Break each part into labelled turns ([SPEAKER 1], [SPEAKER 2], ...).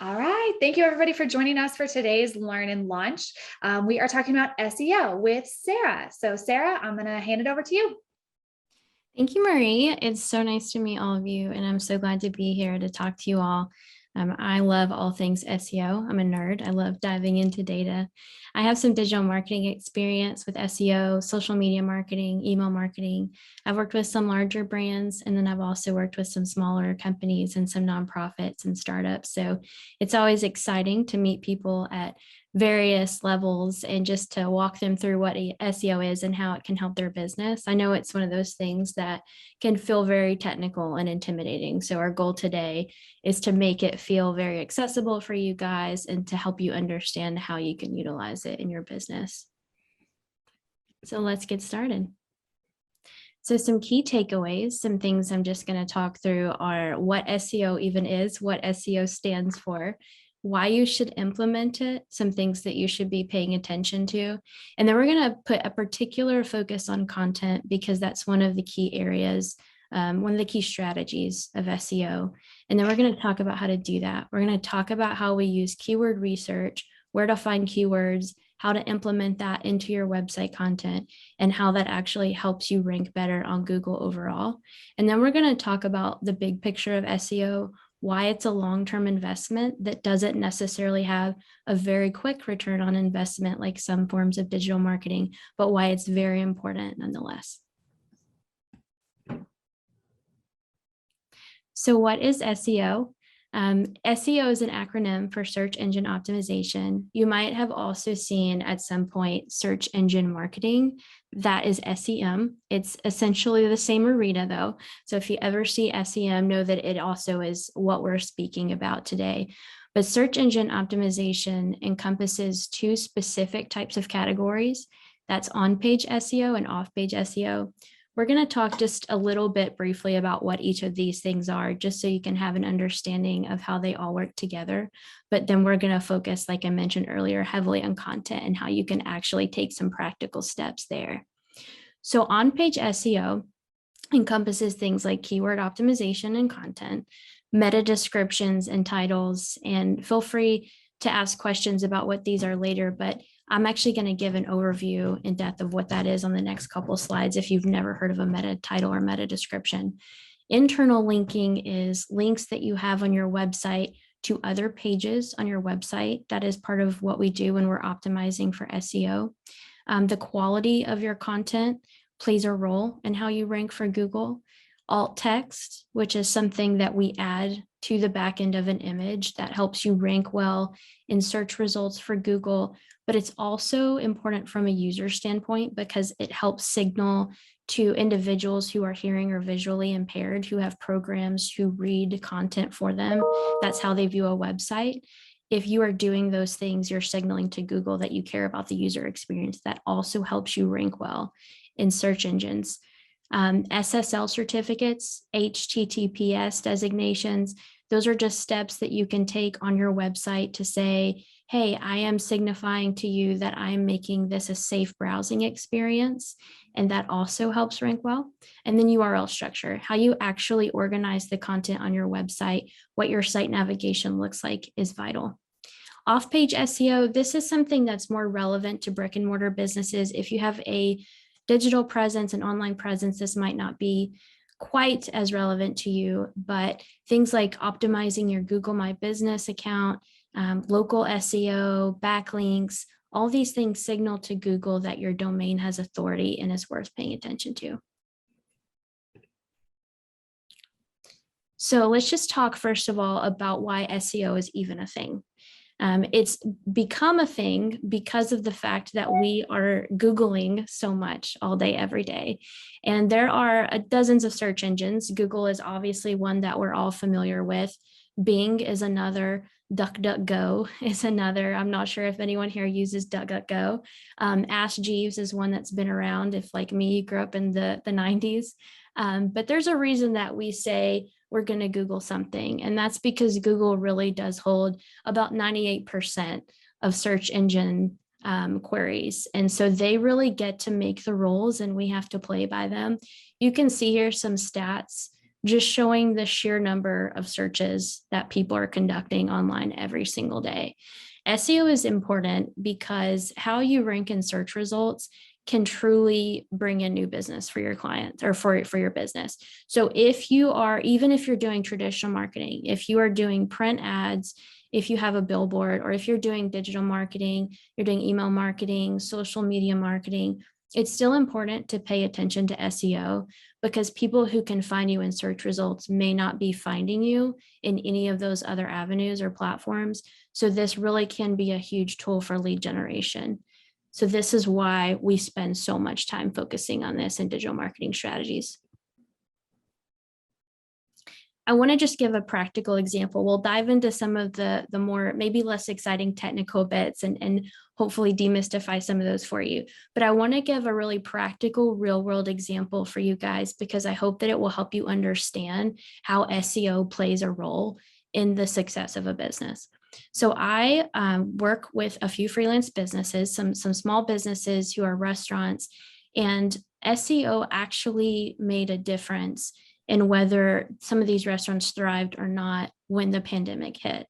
[SPEAKER 1] All right. Thank you, everybody, for joining us for today's Learn and Launch. We are talking about SEO with Sarah. So, Sarah, I'm going to hand it over to you.
[SPEAKER 2] Thank you, Marie. It's so nice to meet all of you, and I'm so glad to be here to talk to you all. I love all things SEO. I'm a nerd. I love diving into data. I have some digital marketing experience with SEO, social media marketing, email marketing. I've worked with some larger brands, and then I've also worked with some smaller companies and some nonprofits and startups. So it's always exciting to meet people at various levels and just to walk them through what SEO is and how it can help their business. I know it's one of those things that can feel very technical and intimidating. So our goal today is to make it feel very accessible for you guys and to help you understand how you can utilize it in your business. So let's get started. So some key takeaways, some things I'm just going to talk through are what SEO even is, what SEO stands for, why you should implement it, some things that you should be paying attention to. And then we're going to put a particular focus on content because that's one of the key areas, one of the key strategies of SEO. And then we're going to talk about how to do that. We're going to talk about how we use keyword research, where to find keywords, how to implement that into your website content, and how that actually helps you rank better on Google overall. And then we're going to talk about the big picture of SEO, why it's a long-term investment that doesn't necessarily have a very quick return on investment like some forms of digital marketing, but why it's very important nonetheless. So what is SEO? SEO is an acronym for search engine optimization. You might have also seen at some point search engine marketing. That is SEM. It's essentially the same arena though. So if you ever see SEM, know that it also is what we're speaking about today. But search engine optimization encompasses two specific types of categories. That's on-page SEO and off-page SEO. We're going to talk just a little bit briefly about what each of these things are, just so you can have an understanding of how they all work together. But then we're going to focus, like I mentioned earlier, heavily on content and how you can actually take some practical steps there. So on-page SEO encompasses things like keyword optimization and content, meta descriptions and titles, and feel free to ask questions about what these are later, but I'm actually going to give an overview in depth of what that is on the next couple slides if you've never heard of a meta title or meta description. Internal linking is links that you have on your website to other pages on your website. That is part of what we do when we're optimizing for SEO. The quality of your content plays a role in how you rank for Google. Alt text, which is something that we add to the back end of an image that helps you rank well in search results for Google, but it's also important from a user standpoint because it helps signal to individuals who are hearing or visually impaired, who have programs who read content for them. That's how they view a website. If you are doing those things, you're signaling to Google that you care about the user experience. That also helps you rank well in search engines. SSL certificates, HTTPS designations, those are just steps that you can take on your website to say, hey, I am signifying to you that I'm making this a safe browsing experience. And that also helps rank well. And then URL structure, how you actually organize the content on your website, what your site navigation looks like is vital. Off-page SEO, this is something that's more relevant to brick and mortar businesses. If you have a digital presence and online presence, this might not be quite as relevant to you, but things like optimizing your Google My Business account, local SEO, backlinks, all these things signal to Google that your domain has authority and is worth paying attention to. So let's just talk first of all about why SEO is even a thing. It's become a thing because of the fact that we are Googling so much all day, every day. And there are dozens of search engines. Google is obviously one that we're all familiar with. Bing is another. DuckDuckGo is another. I'm not sure if anyone here uses DuckDuckGo. Ask Jeeves is one that's been around if, like me, you grew up in the 90s. But there's a reason that we say we're going to Google something. And that's because Google really does hold about 98% of search engine queries. And so they really get to make the rules and we have to play by them. You can see here some stats just showing the sheer number of searches that people are conducting online every single day. SEO is important because how you rank in search results can truly bring in new business for your clients or for your business. So even if you're doing traditional marketing, if you are doing print ads, if you have a billboard, or if you're doing digital marketing, you're doing email marketing, social media marketing, it's still important to pay attention to SEO, because people who can find you in search results may not be finding you in any of those other avenues or platforms. So this really can be a huge tool for lead generation. So this is why we spend so much time focusing on this in digital marketing strategies. I want to just give a practical example. We'll dive into some of the more maybe less exciting technical bits and hopefully demystify some of those for you. But I want to give a really practical real world example for you guys, because I hope that it will help you understand how SEO plays a role in the success of a business. So I work with a few freelance businesses, some small businesses who are restaurants, and SEO actually made a difference in whether some of these restaurants thrived or not when the pandemic hit.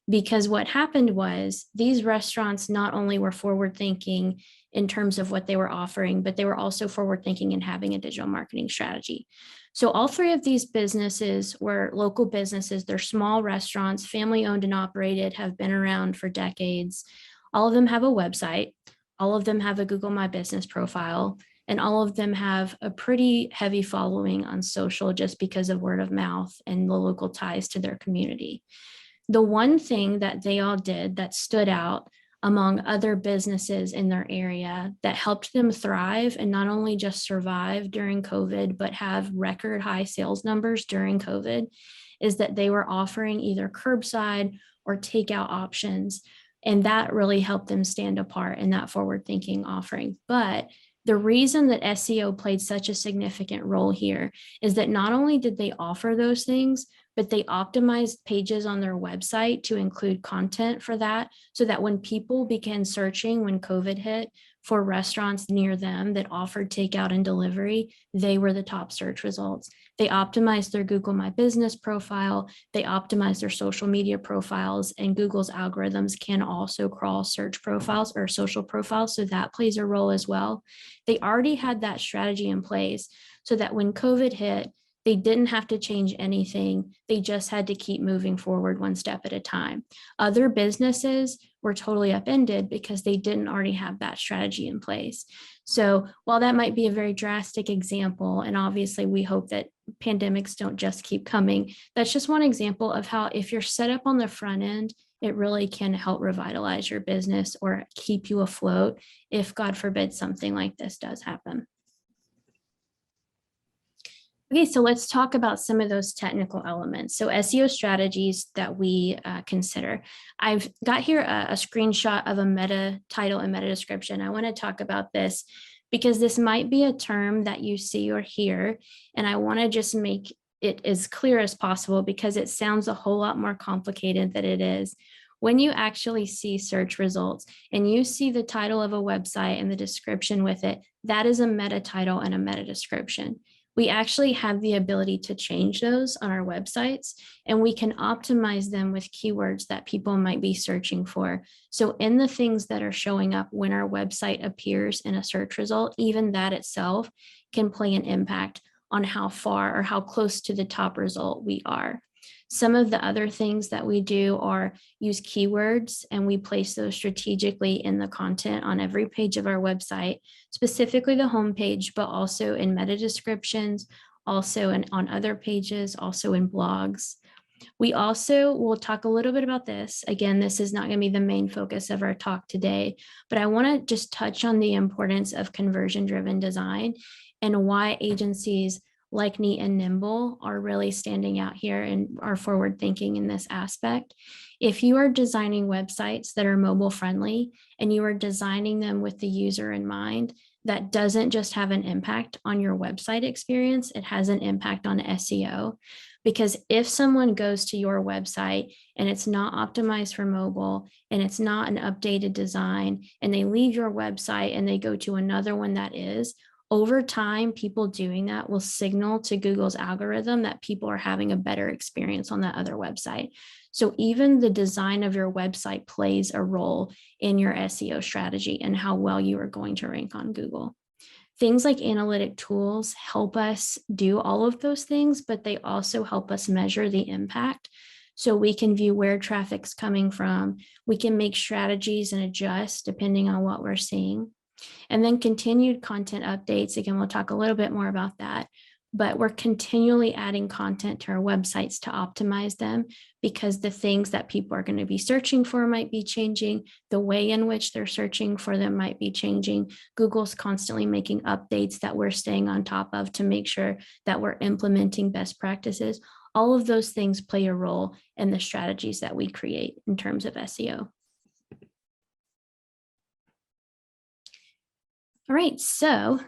[SPEAKER 2] Because what happened was these restaurants not only were forward thinking in terms of what they were offering, but they were also forward thinking in having a digital marketing strategy. So all three of these businesses were local businesses. They're small restaurants, family owned and operated, have been around for decades. All of them have a website. All of them have a Google My Business profile. And all of them have a pretty heavy following on social just because of word of mouth and the local ties to their community. The one thing that they all did that stood out among other businesses in their area that helped them thrive and not only just survive during COVID, but have record high sales numbers during COVID, is that they were offering either curbside or takeout options. And that really helped them stand apart in that forward thinking offering. But the reason that SEO played such a significant role here is that not only did they offer those things, but they optimized pages on their website to include content for that, so that when people began searching when COVID hit for restaurants near them that offered takeout and delivery, they were the top search results. They optimized their Google My Business profile, they optimized their social media profiles, and Google's algorithms can also crawl search profiles or social profiles, so that plays a role as well. They already had that strategy in place so that when COVID hit, they didn't have to change anything. They just had to keep moving forward one step at a time. Other businesses were totally upended because they didn't already have that strategy in place. So while that might be a very drastic example, and obviously we hope that pandemics don't just keep coming, that's just one example of how if you're set up on the front end, it really can help revitalize your business or keep you afloat if, God forbid, something like this does happen. Okay, so let's talk about some of those technical elements. So SEO strategies that we consider. I've got here a screenshot of a meta title and meta description. I want to talk about this because this might be a term that you see or hear, and I want to just make it as clear as possible because it sounds a whole lot more complicated than it is. When you actually see search results and you see the title of a website and the description with it, that is a meta title and a meta description. We actually have the ability to change those on our websites, and we can optimize them with keywords that people might be searching for. So in the things that are showing up when our website appears in a search result, even that itself can play an impact on how far or how close to the top result we are. Some of the other things that we do are use keywords, and we place those strategically in the content on every page of our website, specifically the homepage, but also in meta descriptions, also on other pages, also in blogs. We also will talk a little bit about this. Again, this is not going to be the main focus of our talk today, but I want to just touch on the importance of conversion-driven design and why agencies like Neat and Nimble are really standing out here and are forward thinking in this aspect. If you are designing websites that are mobile friendly and you are designing them with the user in mind, that doesn't just have an impact on your website experience, it has an impact on SEO. Because if someone goes to your website and it's not optimized for mobile and it's not an updated design, and they leave your website and they go to another one that is, over time, people doing that will signal to Google's algorithm that people are having a better experience on that other website. So even the design of your website plays a role in your SEO strategy and how well you are going to rank on Google. Things like analytic tools help us do all of those things, but they also help us measure the impact. So we can view where traffic's coming from. We can make strategies and adjust depending on what we're seeing. And then continued content updates. Again, we'll talk a little bit more about that, but we're continually adding content to our websites to optimize them because the things that people are going to be searching for might be changing. The way in which they're searching for them might be changing. Google's constantly making updates that we're staying on top of to make sure that we're implementing best practices. All of those things play a role in the strategies that we create in terms of SEO. All right, so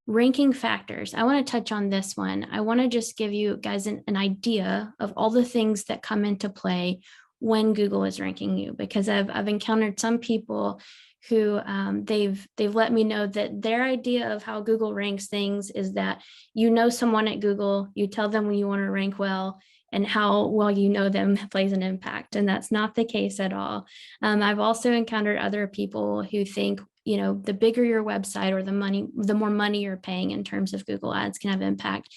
[SPEAKER 2] ranking factors. I want to touch on this one. I want to just give you guys an idea of all the things that come into play when Google is ranking you, because I've encountered some people who they've let me know that their idea of how Google ranks things is that you know someone at Google, you tell them when you want to rank well, and how well you know them plays an impact. And that's not the case at all. I've also encountered other people who think, you know, the bigger your website or the more money you're paying in terms of Google Ads can have impact.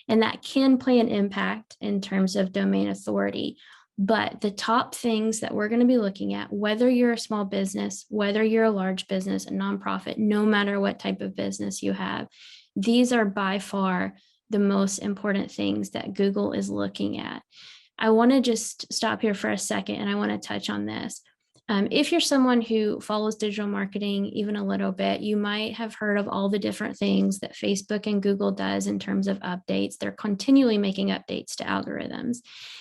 [SPEAKER 2] And that can play an impact in terms of domain authority. But the top things that we're going to be looking at, whether you're a small business, whether you're a large business, a nonprofit, no matter what type of business you have, these are by far the most important things that Google is looking at. I want to just stop here for a second and I want to touch on this. If you're someone who follows digital marketing even a little bit, you might have heard of all the different things that Facebook and Google does in terms of updates. They're continually making updates to algorithms.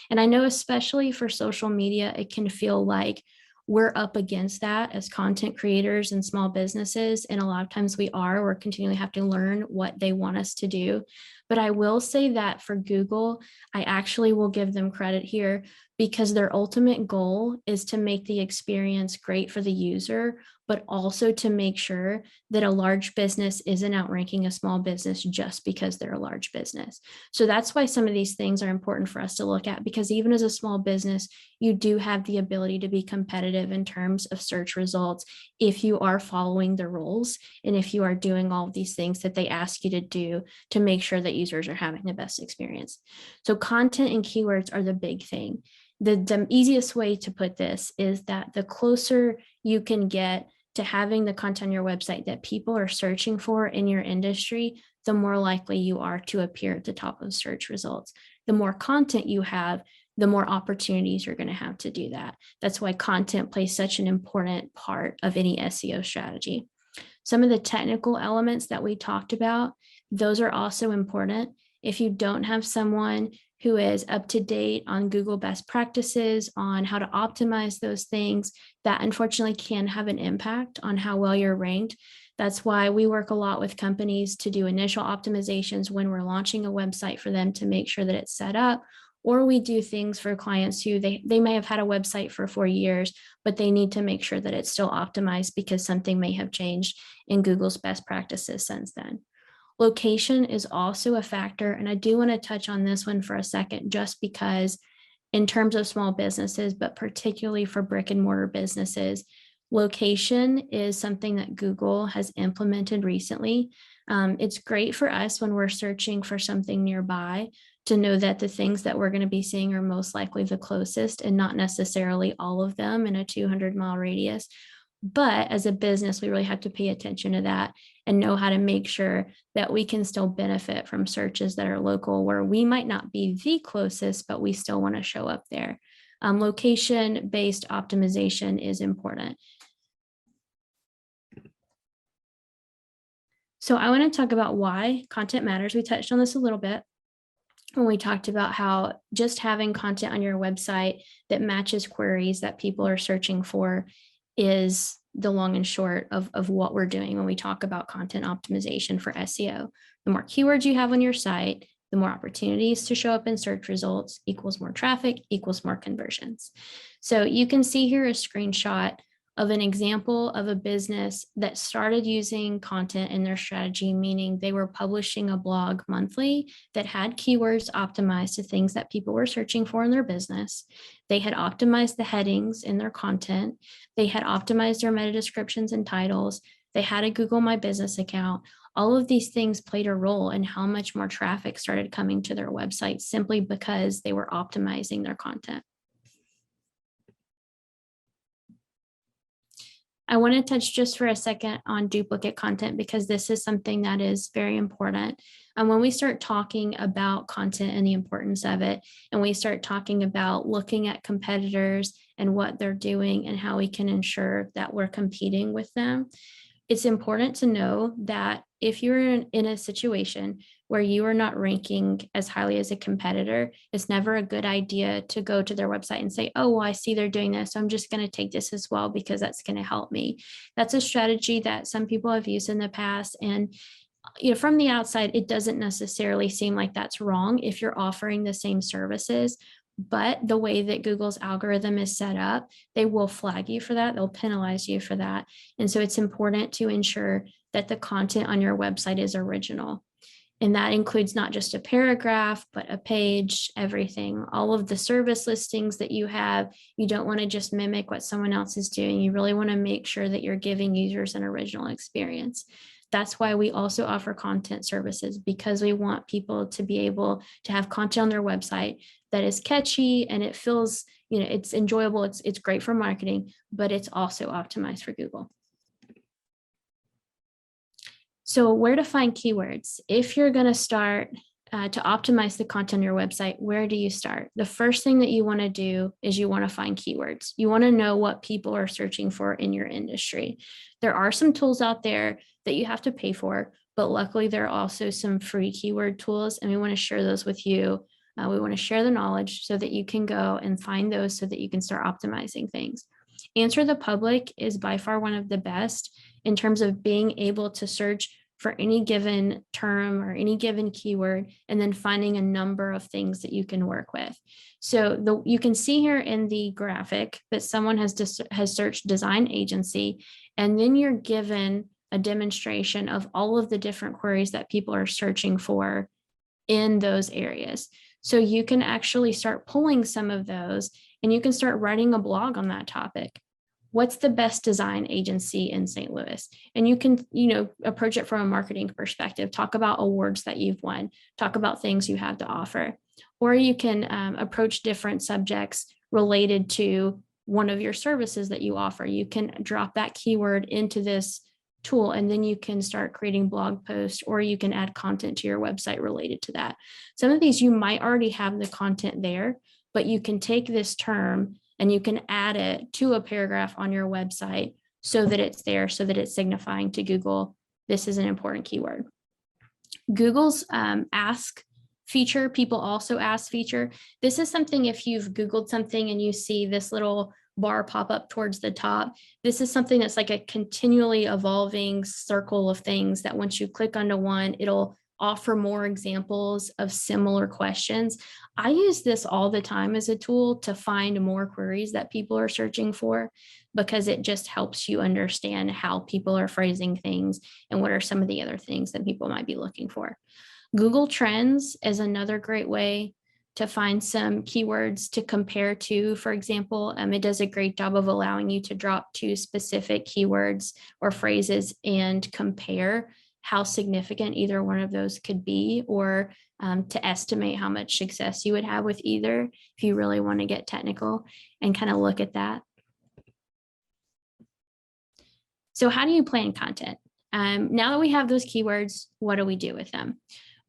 [SPEAKER 2] And I know especially for social media, it can feel like we're up against that as content creators and small businesses. And a lot of times we're continually have to learn what they want us to do. But I will say that for Google, I actually will give them credit here because their ultimate goal is to make the experience great for the user, but also to make sure that a large business isn't outranking a small business just because they're a large business. So that's why some of these things are important for us to look at, because even as a small business, you do have the ability to be competitive in terms of search results if you are following the rules and if you are doing all of these things that they ask you to do to make sure that users are having the best experience. So content and keywords are the big thing. The easiest way to put this is that the closer you can get to having the content on your website that people are searching for in your industry, the more likely you are to appear at the top of search results. The more content you have, the more opportunities you're going to have to do that. That's why content plays such an important part of any SEO strategy. Some of the technical elements that we talked about, those are also important. If you don't have someone who is up to date on Google best practices, on how to optimize those things, that unfortunately can have an impact on how well you're ranked. That's why we work a lot with companies to do initial optimizations when we're launching a website for them to make sure that it's set up. Or we do things for clients who they may have had a website for 4 years, but they need to make sure that it's still optimized because something may have changed in Google's best practices since then. Location is also a factor, and I do want to touch on this one for a second, just because in terms of small businesses, but particularly for brick and mortar businesses, location is something that Google has implemented recently. It's great for us when we're searching for something nearby to know that the things that we're going to be seeing are most likely the closest and not necessarily all of them in a 200-mile radius. But as a business, we really have to pay attention to that and know how to make sure that we can still benefit from searches that are local, where we might not be the closest, but we still want to show up there. Location-based optimization is important. So I want to talk about why content matters. We touched on this a little bit when we talked about how just having content on your website that matches queries that people are searching for is the long and short of what we're doing when we talk about content optimization for SEO. The more keywords you have on your site, the more opportunities to show up in search results equals more traffic equals more conversions. So you can see here a screenshot of an example of a business that started using content in their strategy, meaning they were publishing a blog monthly that had keywords optimized to things that people were searching for in their business. They had optimized the headings in their content. They had optimized their meta descriptions and titles. They had a Google My Business account. All of these things played a role in how much more traffic started coming to their website simply because they were optimizing their content. I want to touch just for a second on duplicate content because this is something that is very important. And when we start talking about content and the importance of it, and we start talking about looking at competitors and what they're doing and how we can ensure that we're competing with them, it's important to know that if you're in a situation where you are not ranking as highly as a competitor, it's never a good idea to go to their website and say, oh, well, I see they're doing this, so I'm just going to take this as well because that's going to help me. That's a strategy that some people have used in the past. And from the outside, it doesn't necessarily seem like that's wrong if you're offering the same services. But the way that Google's algorithm is set up, they will flag you for that. They'll penalize you for that. And so it's important to ensure that the content on your website is original. And that includes not just a paragraph, but a page, everything, all of the service listings that you have. You don't want to just mimic what someone else is doing. You really want to make sure that you're giving users an original experience. That's why we also offer content services, because we want people to be able to have content on their website that is catchy and it feels, it's enjoyable. It's great for marketing, but it's also optimized for Google. So where to find keywords? If you're going to start to optimize the content on your website, where do you start? The first thing that you want to do is you want to find keywords. You want to know what people are searching for in your industry. There are some tools out there that you have to pay for, but luckily there are also some free keyword tools, and we want to share those with you. We want to share the knowledge so that you can go and find those so that you can start optimizing things. Answer the Public is by far one of the best in terms of being able to search for any given term or any given keyword, and then finding a number of things that you can work with. So you can see here in the graphic that someone has searched design agency, and then you're given a demonstration of all of the different queries that people are searching for in those areas. So you can actually start pulling some of those, and you can start writing a blog on that topic. What's the best design agency in St. Louis? And you can, approach it from a marketing perspective, talk about awards that you've won, talk about things you have to offer. Or you can approach different subjects related to one of your services that you offer. You can drop that keyword into this tool, and then you can start creating blog posts, or you can add content to your website related to that. Some of these you might already have the content there, but you can take this term and you can add it to a paragraph on your website so that it's there, so that it's signifying to Google, this is an important keyword. Google's ask feature, people also ask feature. This is something, if you've Googled something and you see this little bar pop up towards the top, this is something that's like a continually evolving circle of things that once you click onto one, it'll offer more examples of similar questions. I use this all the time as a tool to find more queries that people are searching for, because it just helps you understand how people are phrasing things and what are some of the other things that people might be looking for. Google Trends is another great way to find some keywords to compare to. For example, it does a great job of allowing you to drop to specific keywords or phrases and compare how significant either one of those could be, or to estimate how much success you would have with either, if you really want to get technical and kind of look at that. So how do you plan content? Now that we have those keywords, what do we do with them?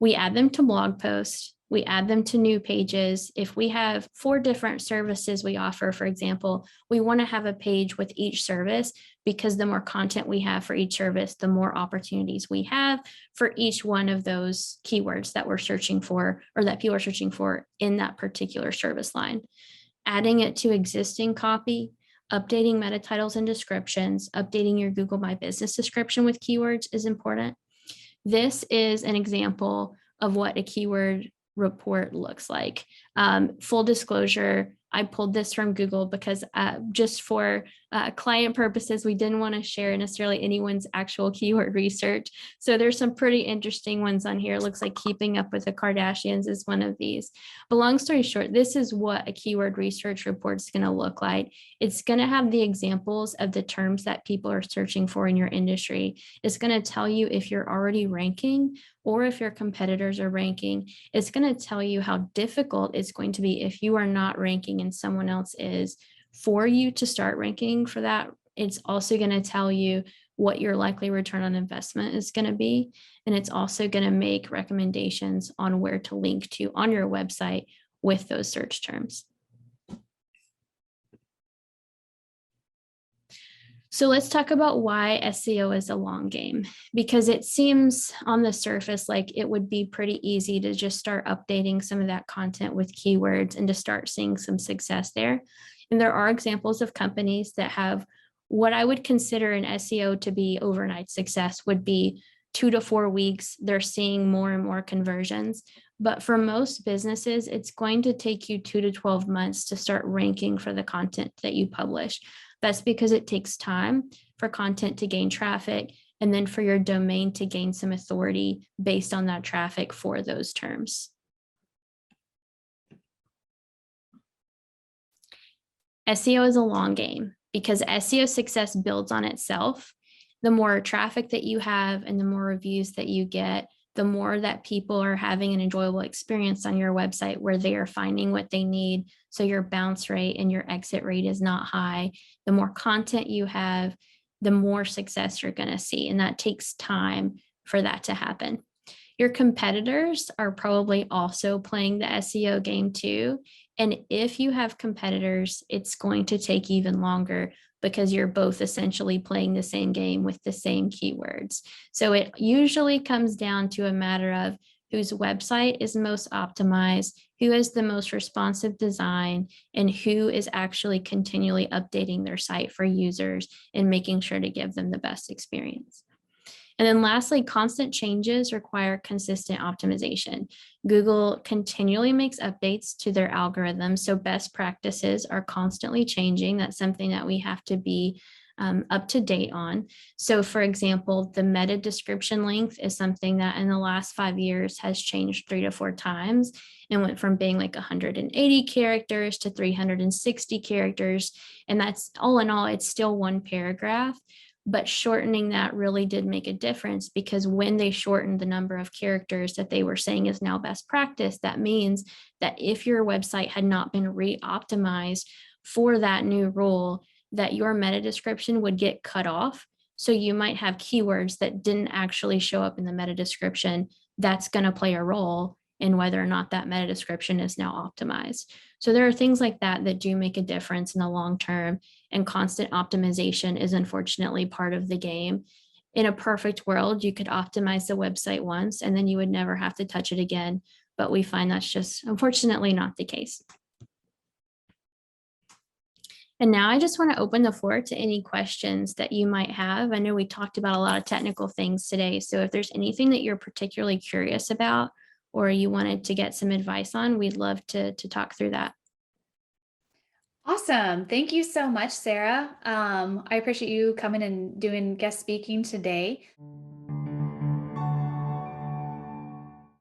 [SPEAKER 2] We add them to blog posts. We add them to new pages. If we have 4 different services we offer, for example, we want to have a page with each service, because the more content we have for each service, the more opportunities we have for each one of those keywords that we're searching for, or that people are searching for in that particular service line. Adding it to existing copy, updating meta titles and descriptions, updating your Google My Business description with keywords is important. This is an example of what a keyword report looks like. Full disclosure, I pulled this from Google because just for client purposes, we didn't want to share necessarily anyone's actual keyword research. So there's some pretty interesting ones on here. It looks like Keeping Up with the Kardashians is one of these. But long story short, this is what a keyword research report is going to look like. It's going to have the examples of the terms that people are searching for in your industry. It's going to tell you if you're already ranking or if your competitors are ranking. It's going to tell you how difficult it's going to be if you are not ranking and someone else is, for you to start ranking for that. It's also going to tell you what your likely return on investment is going to be. And it's also going to make recommendations on where to link to on your website with those search terms. So let's talk about why SEO is a long game, because it seems on the surface like it would be pretty easy to just start updating some of that content with keywords and to start seeing some success there. And there are examples of companies that have what I would consider an SEO to be overnight success would be 2 to 4 weeks. They're seeing more and more conversions. But for most businesses, it's going to take you 2 to 12 months to start ranking for the content that you publish. That's because it takes time for content to gain traffic and then for your domain to gain some authority based on that traffic for those terms. SEO is a long game because SEO success builds on itself. The more traffic that you have and the more reviews that you get, the more that people are having an enjoyable experience on your website where they are finding what they need. So your bounce rate and your exit rate is not high. The more content you have, the more success you're going to see. And that takes time for that to happen. Your competitors are probably also playing the SEO game too. And if you have competitors, it's going to take even longer because you're both essentially playing the same game with the same keywords. So it usually comes down to a matter of whose website is most optimized, who has the most responsive design, and who is actually continually updating their site for users and making sure to give them the best experience. And then lastly, constant changes require consistent optimization. Google continually makes updates to their algorithms, so best practices are constantly changing. That's something that we have to be up to date on. So for example, the meta description length is something that in the last 5 years has changed 3 to 4 times and went from being like 180 characters to 360 characters. And that's all in all, it's still one paragraph. But shortening that really did make a difference because when they shortened the number of characters that they were saying is now best practice, that means that if your website had not been re-optimized for that new rule, that your meta description would get cut off. So you might have keywords that didn't actually show up in the meta description. That's going to play a role in whether or not that meta description is now optimized. So there are things like that that do make a difference in the long term, and constant optimization is unfortunately part of the game. In a perfect world, you could optimize the website once and then you would never have to touch it again. But we find that's just unfortunately not the case. And now I just want to open the floor to any questions that you might have. I know we talked about a lot of technical things today. So if there's anything that you're particularly curious about or you wanted to get some advice on, we'd love to talk through that.
[SPEAKER 1] Awesome. Thank you so much, Sarah. I appreciate you coming and doing guest speaking today.